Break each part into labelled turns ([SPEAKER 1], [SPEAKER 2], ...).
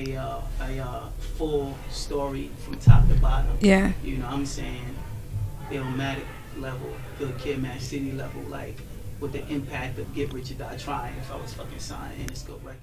[SPEAKER 1] a full story from top to bottom.
[SPEAKER 2] Yeah.
[SPEAKER 1] You know what I'm saying? Illmatic level, Good Kid, Mad City level, like with the impact of Get Rich or Die Trying if I was fucking signed Interscope Records.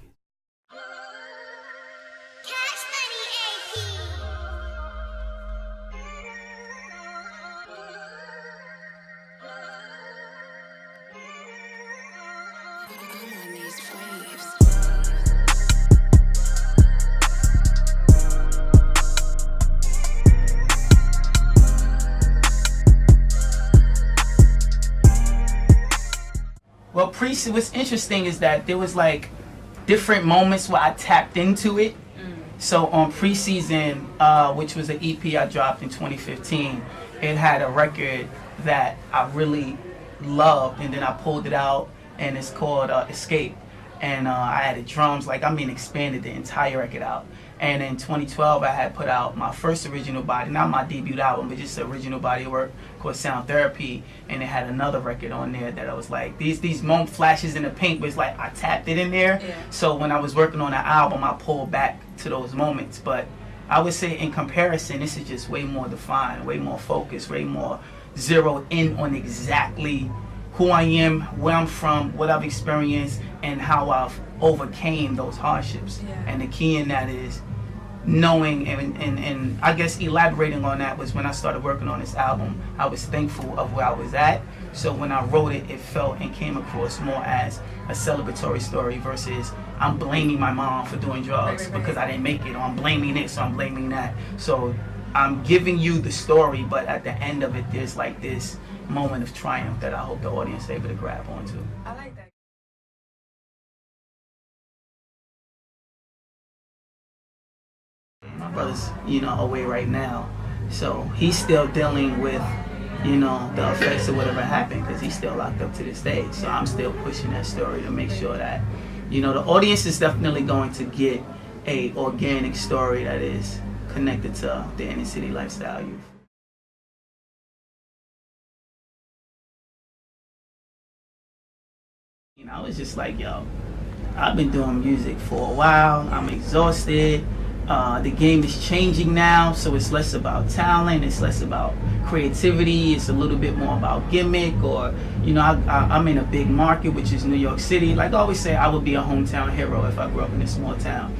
[SPEAKER 1] Well, what's interesting is that there was like different moments where I tapped into it. So on Preseason, which was an EP I dropped in 2015, it had a record that I really loved, and then I pulled it out, and it's called Escape. And I added drums, expanded the entire record out. And in 2012, I had put out my first original body, not my debut album, but just the original body work called Sound Therapy. And it had another record on there that I was like, these moment flashes in the paint, but it's like I tapped it in there. Yeah. So when I was working on that album, I pulled back to those moments. But I would say in comparison, this is just way more defined, way more focused, way more zeroed in on exactly who I am, where I'm from, what I've experienced, and how I've overcame those hardships. Yeah. And the key in that is knowing and I guess elaborating on that was when I started working on this album. I was thankful of where I was at. So when I wrote it, it felt and came across more as a celebratory story versus I'm blaming my mom for doing drugs because I didn't make it, or I'm blaming it, so I'm blaming that. So I'm giving you the story, but at the end of it, there's like this moment of triumph that I hope the audience is able to grab onto.
[SPEAKER 2] I like that.
[SPEAKER 1] My brother's, away right now, so he's still dealing with, the effects of whatever happened because he's still locked up to this day. So I'm still pushing that story to make sure that, the audience is definitely going to get a organic story that is connected to the inner city lifestyle youth. I was just like, yo, I've been doing music for a while. I'm exhausted. The game is changing now, so it's less about talent, it's less about creativity, it's a little bit more about gimmick, or, I'm in a big market, which is New York City. Like I always say, I would be a hometown hero if I grew up in a small town.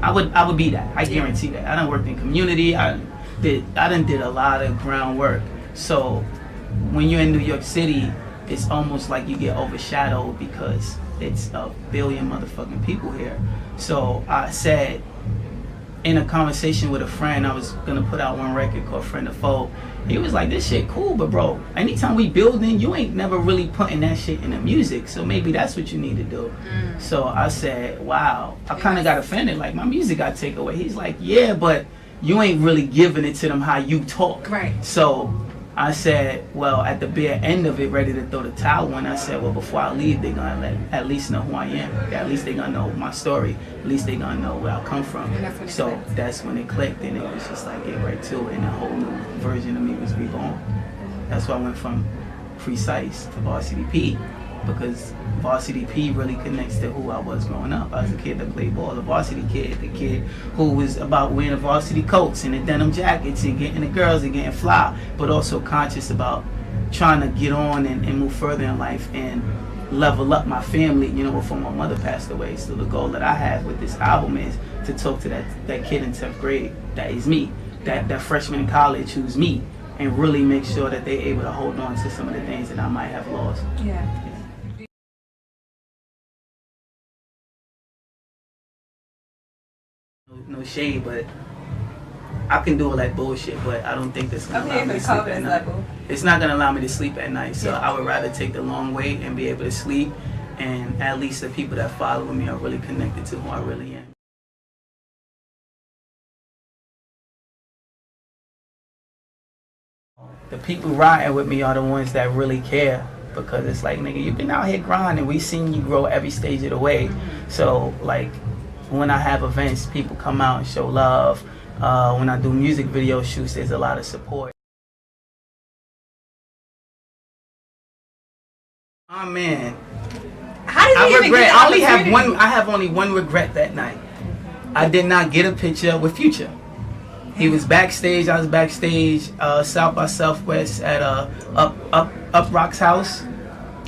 [SPEAKER 1] I would be that. I guarantee that. I done worked in community. I done did a lot of groundwork. So when you're in New York City, it's almost like you get overshadowed because it's a billion motherfucking people here. So I said, in a conversation with a friend, I was gonna put out one record called Friend of Foe. He was like, this shit cool, but bro, anytime we building, you ain't never really putting that shit in the music, so maybe that's what you need to do. So I said, wow. I kind of got offended, like, my music got taken away. He's like, yeah, but you ain't really giving it to them how you talk.
[SPEAKER 2] Right.
[SPEAKER 1] So I said, well, at the bare end of it, ready to throw the towel in, I said, well, before I leave, they're gonna at least know who I am. At least they're gonna know my story. At least they're gonna know where I come from. So that's when it clicked, and it was just like, get right to it, and a whole new version of me was reborn. That's why I went from Precise to Varsity P, because Varsity P really connects to who I was growing up. I was a kid that played ball, a varsity kid, the kid who was about wearing the varsity coats and the denim jackets and getting the girls and getting fly, but also conscious about trying to get on and move further in life and level up my family, before my mother passed away. So the goal that I have with this album is to talk to that kid in 10th grade that is me, that freshman in college who's me, and really make sure that they're able to hold on to some of the things that I might have lost.
[SPEAKER 2] Yeah.
[SPEAKER 1] No shade, but I can do all that bullshit, but I don't think that's gonna allow me to sleep at night. It's not gonna allow me to sleep at night, so I would rather take the long way and be able to sleep, and at least the people that follow me are really connected to who I really am. The people riding with me are the ones that really care, because it's like, nigga, you've been out here grinding, we seen you grow every stage of the way. So like, when I have events, people come out and show love. When I do music video shoots, there's a lot of support. Oh man,
[SPEAKER 2] how did you
[SPEAKER 1] I regret. I have only one regret that night. I did not get a picture with Future. He was backstage. I was backstage, South by Southwest at Up Rock's house.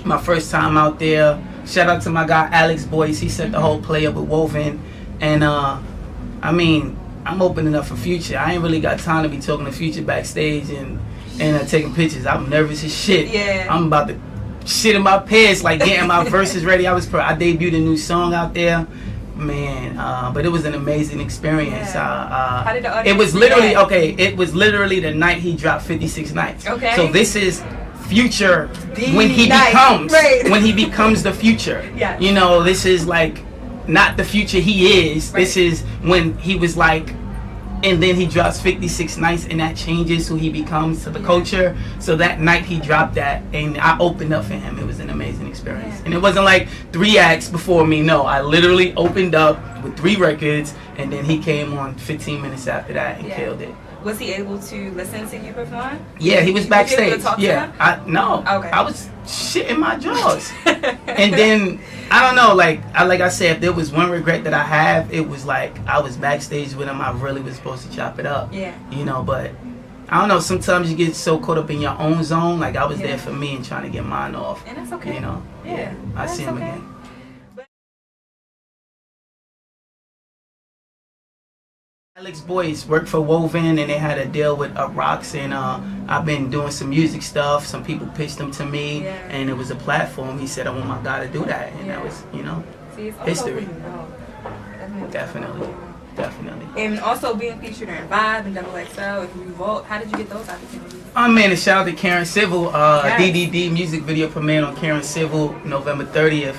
[SPEAKER 1] My first time out there. Shout out to my guy Alex Boyce. He set the whole play up with Woven. And I mean, I'm opening up for Future. I ain't really got time to be talking to Future backstage and taking pictures. I'm nervous as shit.
[SPEAKER 2] Yeah.
[SPEAKER 1] I'm about to shit in my pants, like getting my verses ready. I debuted a new song out there. Man, but it was an amazing experience.
[SPEAKER 2] Yeah. How did the audience
[SPEAKER 1] it was literally it was literally the night he dropped 56 Nights.
[SPEAKER 2] Okay.
[SPEAKER 1] So this is Future
[SPEAKER 2] when
[SPEAKER 1] he becomes the Future.
[SPEAKER 2] Yeah.
[SPEAKER 1] You know, this is like not the Future he is.
[SPEAKER 2] Right.
[SPEAKER 1] This is when he was like, and then he drops 56 Nights, and that changes who he becomes to the culture. So that night he dropped that, and I opened up for him. It was an amazing experience. And it wasn't like 3 acts before me. No, I literally opened up with 3 records, and then he came on 15 minutes after that and killed it.
[SPEAKER 2] Was he able to listen to you perform?
[SPEAKER 1] Yeah, he was backstage.
[SPEAKER 2] Were you able to talk to him?
[SPEAKER 1] I was shitting my jaws. And then I don't know, like I said, if there was one regret that I have, it was like I was backstage with him. I really was supposed to chop it up.
[SPEAKER 2] Yeah.
[SPEAKER 1] You know, but I don't know, sometimes you get so caught up in your own zone. Like I was there for me and trying to get mine off.
[SPEAKER 2] And that's okay.
[SPEAKER 1] You know?
[SPEAKER 2] Yeah.
[SPEAKER 1] I see him again. Alex Boyce worked for Woven, and they had a deal with Rocks, and I've been doing some music stuff. Some people pitched them to me, and it was a platform. He said, I want my guy to do that, and that was, you know, history. Definitely.
[SPEAKER 2] And also being featured in Vibe and Double XL, if you Revolt, how did you get those opportunities?
[SPEAKER 1] Oh man, and shout out to Karen Civil. DDD music video premiered on Karen Civil November 30th.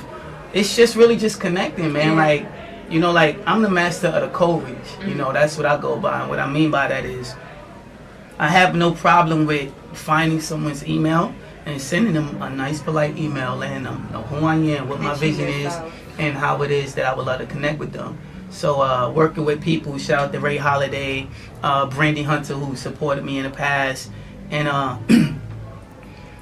[SPEAKER 1] It's just really just connecting, man. Like, you know, like I'm the master of the code reach. You know, that's what I go by. And what I mean by that is I have no problem with finding someone's email and sending them a nice, polite email, letting them know who I am, what my vision is, and how it is that I would love to connect with them. So working with people, shout out to Ray Holiday, Brandy Hunter, who supported me in the past, and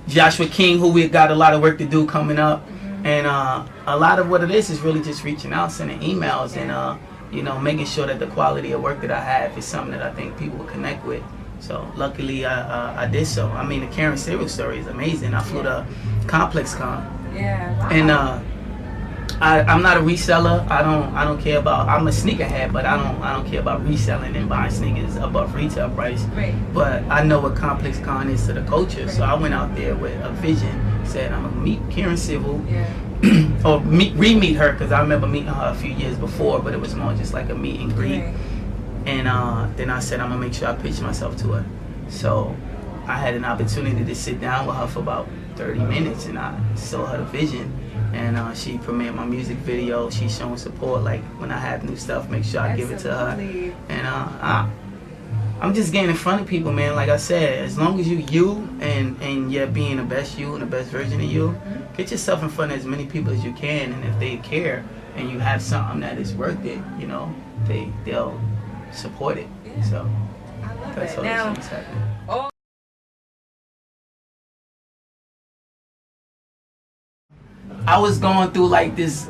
[SPEAKER 1] Joshua King, who we got a lot of work to do coming up. And a lot of what it is really just reaching out, sending emails, and you know, making sure that the quality of work that I have is something that I think people will connect with. So luckily, I did so. I mean, the Karen Civil story is amazing. I flew to Complex Con.
[SPEAKER 2] Yeah. Wow.
[SPEAKER 1] And I'm not a reseller. I don't care about. I'm a sneakerhead, but I don't care about reselling and buying sneakers above retail price.
[SPEAKER 2] Right.
[SPEAKER 1] But I know what Complex Con is to the culture, so I went out there with a vision. Said I'm gonna meet Karen Civil, or re-meet her, because I remember meeting her a few years before, but it was more just like a meet and greet.
[SPEAKER 2] Right.
[SPEAKER 1] And then I said I'm gonna make sure I pitch myself to her. So I had an opportunity to sit down with her for about 30 minutes, and I saw her the vision. And she premiered my music video. She's showing support. Like when I have new stuff, make sure I give it to her. And I'm just getting in front of people, man. Like I said, as long as you and you're being the best you and the best version of you, get yourself in front of as many people as you can. And if they care and you have something that is worth it, you know, they'll support it.
[SPEAKER 2] Yeah.
[SPEAKER 1] So
[SPEAKER 2] I love
[SPEAKER 1] that's
[SPEAKER 2] it.
[SPEAKER 1] all
[SPEAKER 2] Now,
[SPEAKER 1] those things happen. I was going through like this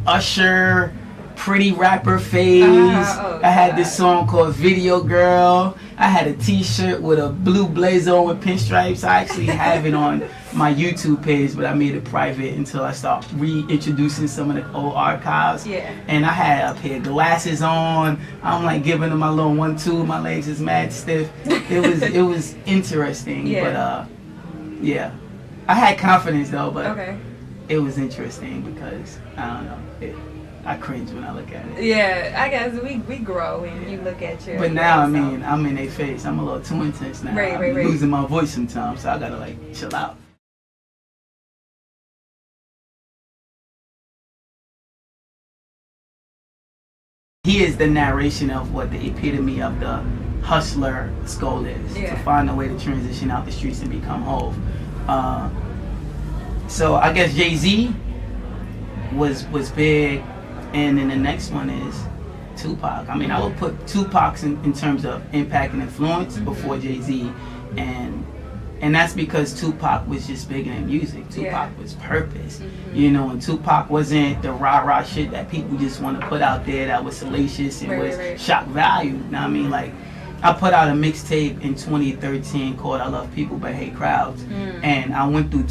[SPEAKER 1] Usher pretty rapper phase. I had this song called Video Girl. I had a t-shirt with a blue blazer on with pinstripes. I actually have it on my YouTube page, but I made it private until I start reintroducing some of the old archives.
[SPEAKER 2] Yeah.
[SPEAKER 1] And I had a pair of glasses on. I'm like giving them my little 1-2. My legs is mad stiff. It was interesting.
[SPEAKER 2] Yeah.
[SPEAKER 1] But yeah. I had confidence though, but
[SPEAKER 2] okay.
[SPEAKER 1] It was interesting because I don't know. I cringe when I look at it.
[SPEAKER 2] Yeah, I guess we grow when you look at your.
[SPEAKER 1] But now, I mean, I'm in their face. I'm a little too intense now. I'm losing my voice sometimes, so I gotta like chill out. He is the narration of what the epitome of the hustler's goal is, to find a way to transition out the streets and become Hov. So I guess Jay-Z was big, and then the next one is Tupac. I mean, I would put Tupac in terms of impact and influence before Jay-Z, and And that's because Tupac was just bigger than music. Tupac was purpose. You know, and Tupac wasn't the rah-rah shit that people just want to put out there that was salacious and was shock value. You know what I mean? Like, I put out a mixtape in 2013 called I Love People But Hate Crowds. And I went through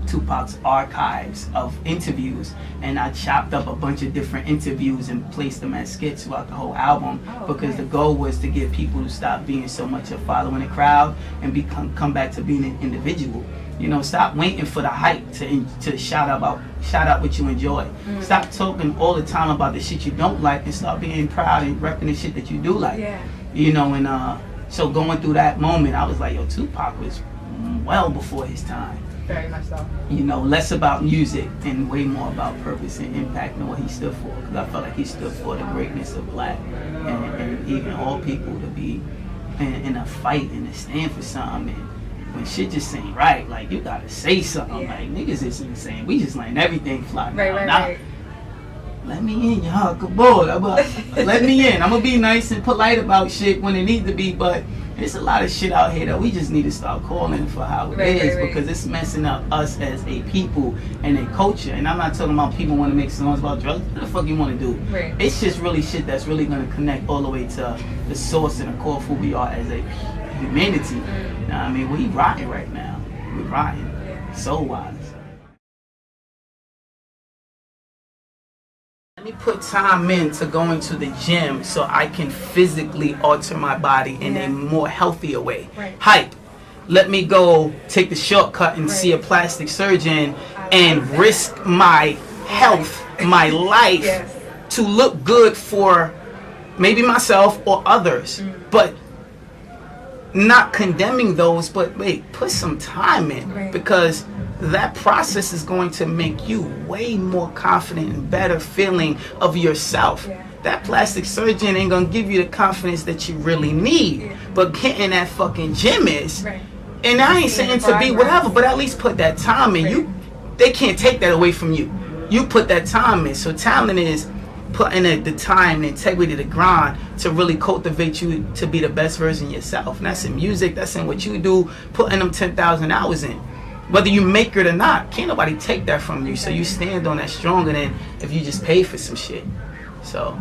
[SPEAKER 1] Tupac's archives of interviews, and I chopped up a bunch of different interviews and placed them as skits throughout the whole album, because the goal was to get people to stop being so much of following the crowd and come back to being an individual. You know, stop waiting for the hype to shout out what you enjoy. Stop talking all the time about the shit you don't like, and start being proud and repping the shit that you do like. You know, and so going through that moment, I was like, yo, Tupac was well before his time.
[SPEAKER 2] Very much so.
[SPEAKER 1] You know, less about music and way more about purpose and impact and what he stood for. Because I felt like he stood for the greatness of black and even all people to be in a fight and to stand for something. And when shit just ain't right, like, you gotta say something. Like, niggas is insane. We just letting everything fly now. Let me in, y'all. Come on. Let me in. I'm gonna be nice and polite about shit when it needs to be, but there's a lot of shit out here that we just need to start calling for how it is, because it's messing up us as a people and a culture. And I'm not talking about people want to make songs about drugs. What the fuck you want to do? It's just really shit that's really gonna connect all the way to the source and the core of who we are as a humanity. You know what I mean? We rotting right now. We rotting. Soul-wise. Let me put time into going to the gym so I can physically alter my body in a more healthier way. Hype. Let me go take the shortcut and see a plastic surgeon and risk my health, my life, to look good for maybe myself or others. But not condemning those, but wait, put some time in, because that process is going to make you way more confident and better feeling of yourself. That plastic surgeon ain't gonna give you the confidence that you really need, but getting that fucking gym is. And I ain't saying to be whatever, but at least put that time in. They can't take that away from you. You put that time in. So talent is putting the time, the integrity, the grind to really cultivate you to be the best version of yourself. And that's in music, that's in what you do, putting them 10,000 hours in. Whether you make it or not, can't nobody take that from you. So you stand on that stronger than if you just pay for some shit. So,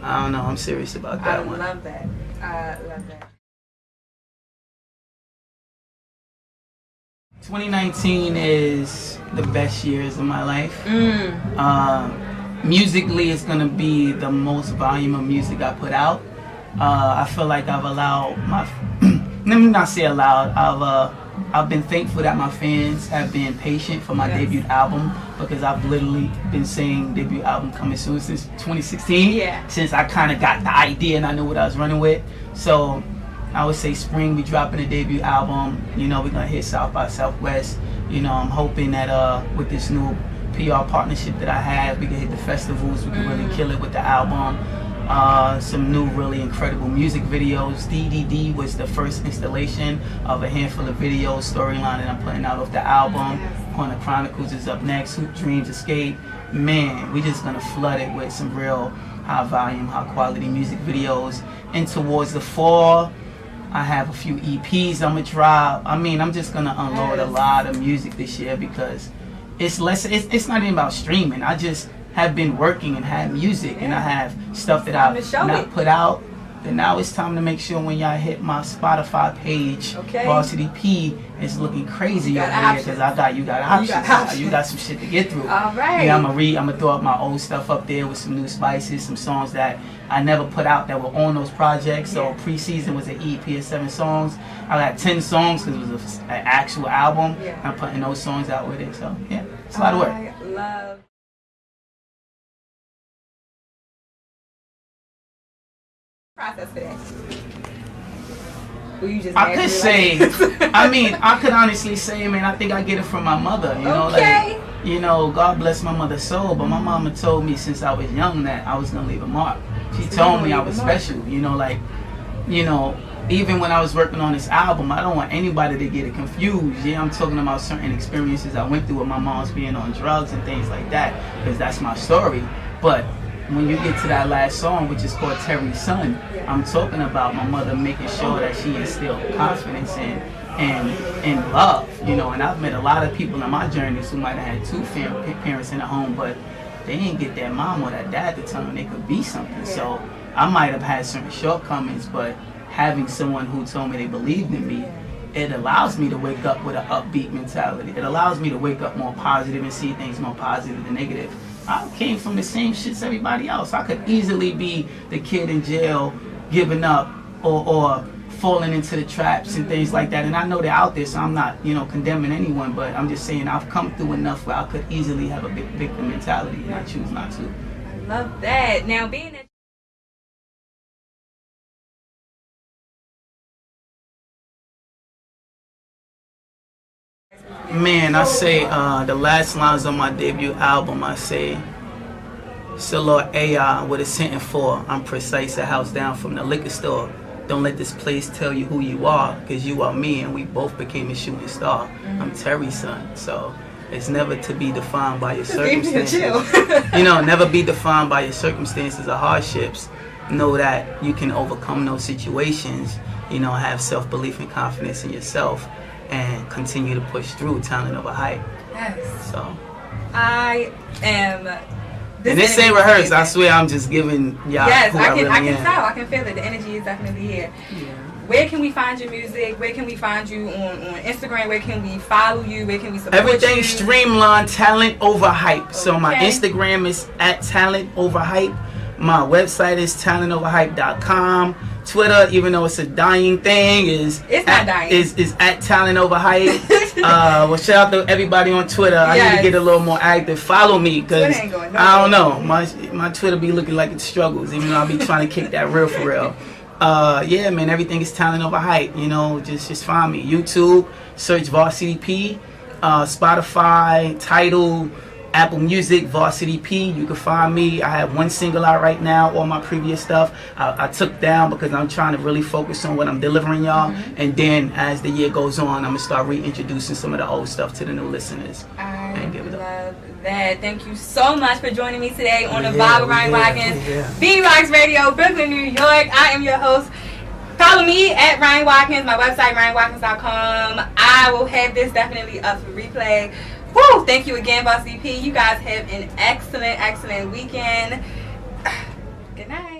[SPEAKER 1] I don't know, I'm serious about that one.
[SPEAKER 2] I love that. I love that.
[SPEAKER 1] 2019 is the best years of my life. Musically, it's gonna be the most volume of music I put out. I feel like I've allowed my, let me not say allowed, I've been thankful that my fans have been patient for my debut album, because I've literally been saying debut album coming soon since 2016, since I kind of got the idea and I knew what I was running with. So I would say spring we dropping a debut album. You know, we're gonna hit South by Southwest. You know, I'm hoping that with this new PR partnership that I have, we can hit the festivals, we can really kill it with the album. Some new really incredible music videos. DDD was the first installation of a handful of videos, storyline that I'm putting out off the album. Corner Chronicles is up next, Hoop Dreams Escape. Man, we just gonna flood it with some real high volume, high quality music videos. And towards the fall, I have a few EPs I'm gonna drop. I mean, I'm just gonna unload a lot of music this year, because it's it's not even about streaming. I just have been working and had music, and I have stuff that I've not put out. Then now it's time to make sure when y'all hit my Spotify page, Varsity P, it's looking crazy over here, because you got options. You got some shit to get through.
[SPEAKER 2] All right.
[SPEAKER 1] Yeah, I'm gonna throw up my old stuff up there with some new spices, some songs that I never put out that were on those projects. So Preseason was an EP of 7 songs. I got 10 songs because it was an actual album. I'm putting those songs out with it. So yeah, it's a lot of work.
[SPEAKER 2] I love. Process for that. Well, you just
[SPEAKER 1] I could say, I mean, I could honestly say, man, I think I get it from my mother. You know, like, you know, God bless my mother's soul, but my mama told me since I was young that I was gonna leave a mark. She told me I was special. You know, like, you know, even when I was working on this album, I don't want anybody to get it confused. Yeah, I'm talking about certain experiences I went through with my mom's being on drugs and things like that, because that's my story. But when you get to that last song, which is called Terry's Son, I'm talking about my mother making sure that she instilled confidence in and love, you know. And I've met a lot of people in my journeys who might have had two parents in the home, but they didn't get that mom or that dad to tell them they could be something. So I might have had certain shortcomings, but having someone who told me they believed in me, it allows me to wake up with an upbeat mentality. It allows me to wake up more positive and see things more positive than negative. I came from the same shit as everybody else. I could easily be the kid in jail giving up or falling into the traps and things like that. And I know they're out there, so I'm not, you know, condemning anyone, but I'm just saying I've come through enough where I could easily have a big victim mentality, and I choose not to.
[SPEAKER 2] I love that. Now, being that
[SPEAKER 1] man, I say the last lines on my debut album, I say, "So Lord AI, what it's sent for, I'm precise, a house down from the liquor store. Don't let this place tell you who you are, because you are me and we both became a shooting star. I'm Terry's son, so it's never to be defined by your circumstances. You know, never be defined by your circumstances or hardships. Know that you can overcome those situations, you know, have self-belief and confidence in yourself, and continue to push through Talent Over Hype."
[SPEAKER 2] Yes.
[SPEAKER 1] So
[SPEAKER 2] I am.
[SPEAKER 1] This ain't rehearsed. I swear, I'm just giving y'all.
[SPEAKER 2] Yes,
[SPEAKER 1] who
[SPEAKER 2] I can
[SPEAKER 1] really am.
[SPEAKER 2] tell. I can feel it. The energy is definitely here.
[SPEAKER 1] Yeah.
[SPEAKER 2] Where can we find your music? Where can we find you on Instagram? Where can we follow you? Where can we support
[SPEAKER 1] Everything
[SPEAKER 2] you?
[SPEAKER 1] streamlined, Talent Over Hype. So my
[SPEAKER 2] Okay.
[SPEAKER 1] Instagram is @TalentOverHype. My website is TalentOverHype.com. Twitter, even though it's a dying thing, is @TalentOverHype. Well, shout out to everybody on Twitter. I need to get a little more active. Follow me, because I don't know, my Twitter be looking like it struggles, even though I be trying to kick that real for real. Yeah, man, everything is Talent Over Hype. You know, just find me. YouTube, search Varsity P. Spotify, Tidal, Apple Music, Varsity P. You can find me. I have one single out right now. All my previous stuff I took down because I'm trying to really focus on what I'm delivering y'all. And then as the year goes on, I'm going to start reintroducing some of the old stuff to the new listeners.
[SPEAKER 2] I love that. Thank you so much for joining me today on the Vibe with Ryen Watkins, BBox Radio, Brooklyn, New York. I am your host. Follow me at Ryen Watkins, my website, RyenWatkins.com. I will have this definitely up for replay. Woo! Thank you again, Varsity P. You guys have an excellent, excellent weekend. Good night.